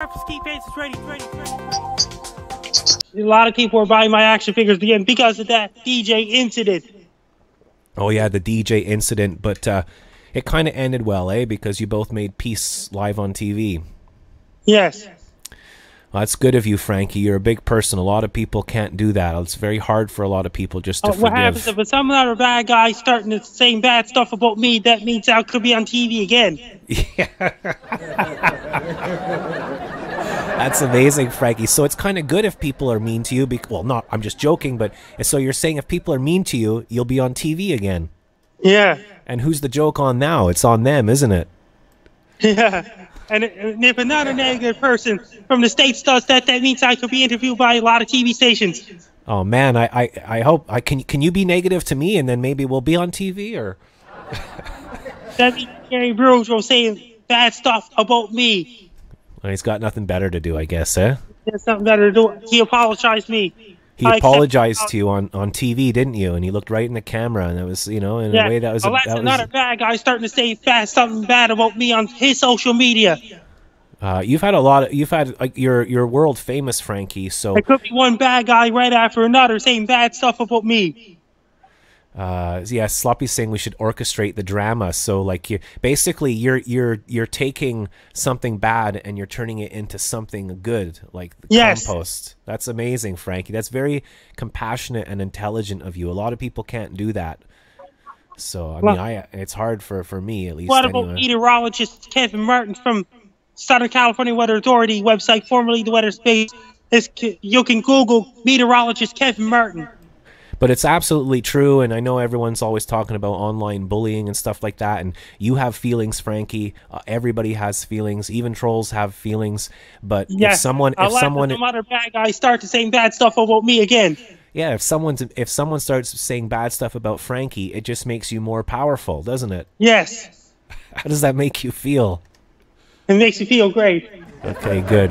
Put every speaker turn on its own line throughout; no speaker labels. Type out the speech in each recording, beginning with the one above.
Ski Face is ready. A lot of people are buying my action figures again because of that DJ incident.
Oh yeah, the DJ incident, but it kind of ended well, eh? Because you both made peace live on TV.
Yes.
Well, that's good of you, Frankie. You're a big person. A lot of people can't do that. It's very hard for a lot of people just to forgive.
What happens if some other bad guy starting to say bad stuff about me? That means I could be on TV again.
Yeah. That's amazing, Frankie. So it's kind of good if people are mean to you. Well, not, I'm just joking, but so you're saying if people are mean to you, you'll be on TV again.
Yeah.
And who's the joke on now? It's on them, isn't it?
Yeah. And if another negative person from the States does that, that means I could be interviewed by a lot of TV stations.
Oh, man, I hope... Can you be negative to me and then maybe we'll be on TV, or...
That means Gary Bruce will say bad stuff about me.
Well, he's got nothing better to do, I guess, eh?
There's something better to do. He apologized to me.
He apologized to you on TV, didn't you? And he looked right in the camera, and it was, you know, in a way that was...
Well, that's another bad guy starting to say something bad about me on his social media.
You've had a lot of... You've had... Like, you're world famous, Frankie, so...
There could be one bad guy right after another saying bad stuff about me.
Yeah, Sloppy's saying we should orchestrate the drama. So, like, you're taking something bad and you're turning it into something good, like the compost. That's amazing, Frankie. That's very compassionate and intelligent of you. A lot of people can't do that. So, I mean, it's hard for me, at least.
What about meteorologist Kevin Martin from Southern California Weather Authority website, formerly the Weather Space? You can Google meteorologist Kevin Martin.
But it's absolutely true, and I know everyone's always talking about online bullying and stuff like that, and you have feelings, Frankie. Everybody has feelings. Even trolls have feelings. But if someone, some
other bad guy start to saying bad stuff about me again.
Yeah, if someone starts saying bad stuff about Frankie, it just makes you more powerful, doesn't it?
Yes.
How does that make you feel?
It makes you feel great.
Okay, good.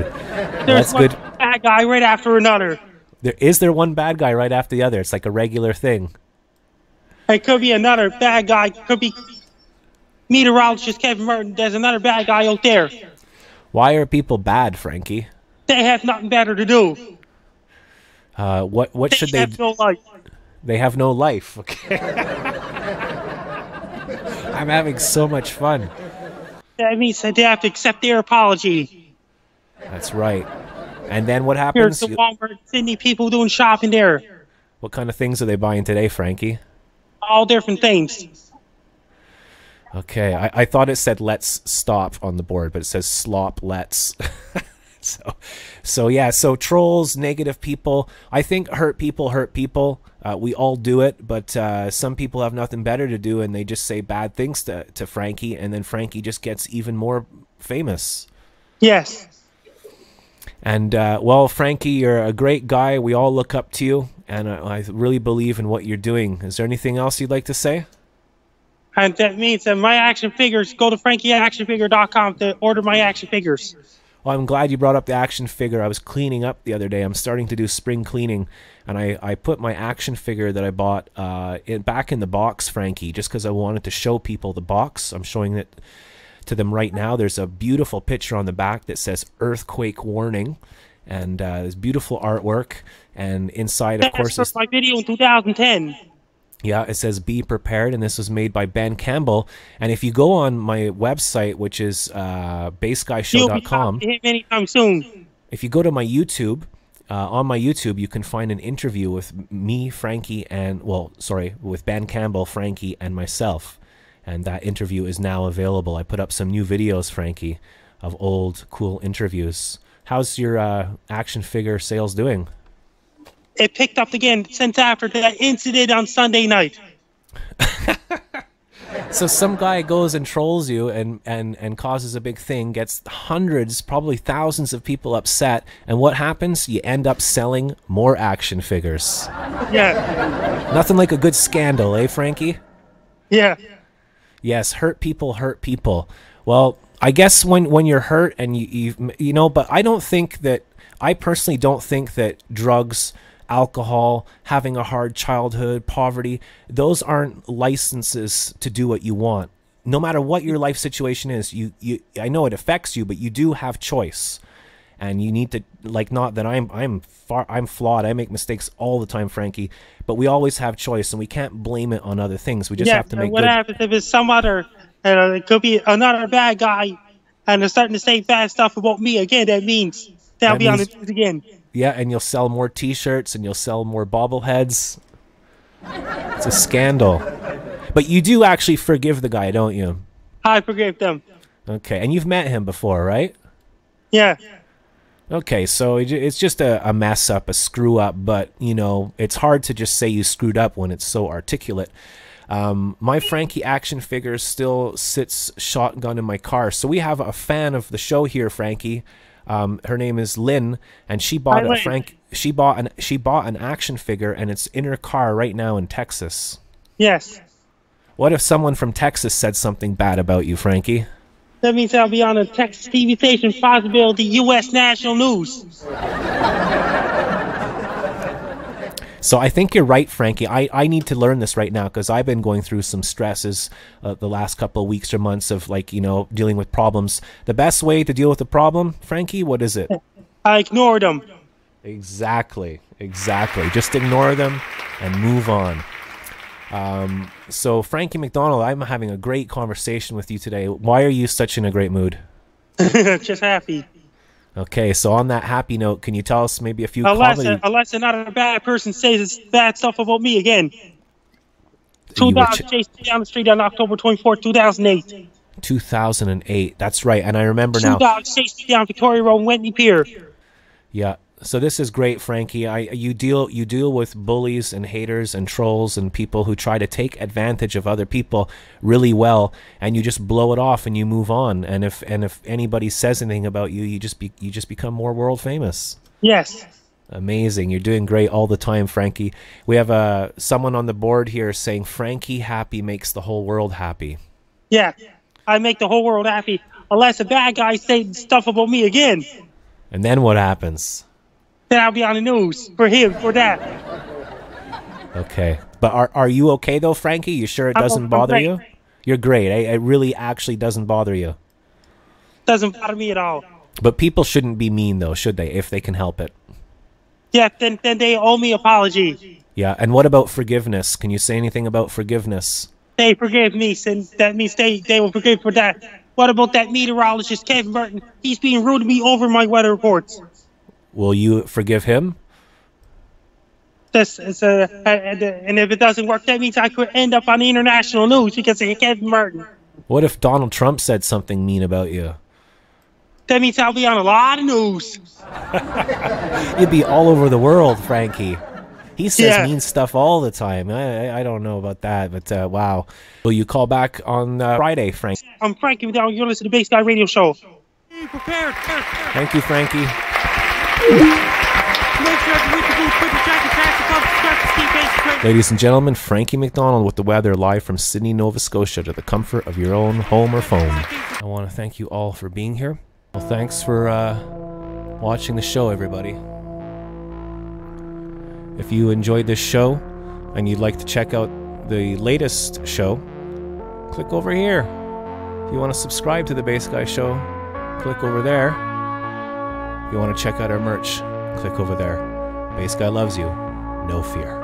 There's one bad guy right after another.
Is there one bad guy right after the other? It's like a regular thing.
It could be another bad guy. Could be meteorologist Kevin Martin. There's another bad guy out there.
Why are people bad, Frankie?
They have nothing better to do.
What should they?
They have no life.
They have no life. Okay. I'm having so much fun.
That means that they have to accept their apology.
That's right. And then what happens?
Here's the Walmart, Sydney, people doing shopping there.
What kind of things are they buying today, Frankie? All
different things.
Okay, I thought it said "let's stop" on the board, but it says "slop let's." So yeah, so trolls, negative people. I think hurt people hurt people. We all do it, but some people have nothing better to do, and they just say bad things to Frankie, and then Frankie just gets even more famous.
Yes.
And, well, Frankie, you're a great guy. We all look up to you, and I really believe in what you're doing. Is there anything else you'd like to say?
And that means that my action figures, go to frankieactionfigure.com to order my action figures.
Well, I'm glad you brought up the action figure. I was cleaning up the other day. I'm starting to do spring cleaning, and I put my action figure that I bought back in the box, Frankie, just because I wanted to show people the box. I'm showing it to them right now. There's a beautiful picture on the back that says "earthquake warning," and there's beautiful artwork, and inside, of course,
that's my video in 2010.
Yeah, it says "be prepared," and this was made by Ben Campbell. And if you go on my website, which is baseguyshow.com,
you'll be anytime soon.
If you go to my YouTube, on my YouTube, you can find an interview with me, Frankie, and with Ben Campbell, Frankie, and myself. And that interview is now available. I put up some new videos, Frankie, of old, cool interviews. How's your action figure sales doing?
It picked up again since after that incident on Sunday night.
So some guy goes and trolls you and causes a big thing, gets hundreds, probably thousands of people upset, and what happens? You end up selling more action figures.
Yeah.
Nothing like a good scandal, eh, Frankie?
Yeah.
Yes, hurt people hurt people. Well, I guess when you're hurt and you know, but I personally don't think that drugs, alcohol, having a hard childhood, poverty, those aren't licenses to do what you want. No matter what your life situation is, I know it affects you, but you do have choice. and you need to, like, not that I'm flawed. I make mistakes all the time, Frankie, but we always have choice, and we can't blame it on other things. We just have to make
what
good.
happens if it's some other, it could be another bad guy, and they're starting to say bad stuff about me again? That means they'll be on the news again.
Yeah, and you'll sell more T-shirts, and you'll sell more bobbleheads. It's a scandal. But you do actually forgive the guy, don't you?
I forgive them.
Okay, and you've met him before, right?
Yeah.
Okay, so it's just a mess up, a screw up, but, you know, it's hard to just say you screwed up when it's so articulate. My Frankie action figure still sits shotgun in my car. So we have a fan of the show here, Frankie. Her name is Lynn, and she bought she bought an action figure, and it's in her car right now in Texas.
Yes.
What if someone from Texas said something bad about you, Frankie?
That means I'll be on a Texas TV station, possibility U.S. national news.
So I think you're right, Frankie. I need to learn this right now because I've been going through some stresses the last couple of weeks or months of, like, you know, dealing with problems. The best way to deal with a problem, Frankie, what is it?
I ignore them.
Exactly. Just ignore them and move on. So Frankie McDonald, I'm having a great conversation with you today. Why are you such in a great mood?
Just happy.
Okay, so on that happy note, can you tell us maybe a few
unless another bad person says bad stuff about me again. Two dogs chased me down the street on October 24th, 2008.
2008, that's right, and I remember now.
Two dogs chased me down Victoria Road, Wentney Pier.
Yeah. So this is great, Frankie. You deal with bullies and haters and trolls and people who try to take advantage of other people really well, and you just blow it off and you move on. And if anybody says anything about you, you just become more world famous.
Yes.
Amazing. You're doing great all the time, Frankie. We have someone on the board here saying Frankie happy makes the whole world happy.
Yeah, I make the whole world happy unless a bad guy says stuff about me again.
And then what happens?
Then I'll be on the news for him, for that.
Okay. But are you okay, though, Frankie? You sure it doesn't bother you? You're great. It really actually doesn't bother you.
Doesn't bother me at all.
But people shouldn't be mean, though, should they, if they can help it?
Yeah, then they owe me apology.
Yeah, and what about forgiveness? Can you say anything about forgiveness?
They forgive me, and that means they will forgive for that. What about that meteorologist, Kevin Burton? He's being rude to me over my weather reports.
Will you forgive him?
And if it doesn't work, that means I could end up on the international news because of Kevin Burton.
What if Donald Trump said something mean about you?
That means I'll be on a lot of news.
You'd be all over the world, Frankie. He says mean stuff all the time. I don't know about that, but wow. Will you call back on Friday, Frank?
I'm Frankie McDonald. You're listening to the Bass Guy Radio Show. Be prepared.
Thank you, Frankie. Ladies and gentlemen, Frankie McDonald with the weather, live from Sydney, Nova Scotia, to the comfort of your own home or phone. I want to thank you all for being here. Well, thanks for watching the show, everybody. If you enjoyed this show and you'd like to check out the latest show, click over here. If you want to subscribe to the Bass Guy Show, click over there. If you want to check out our merch, click over there. Bass Guy loves you. No fear.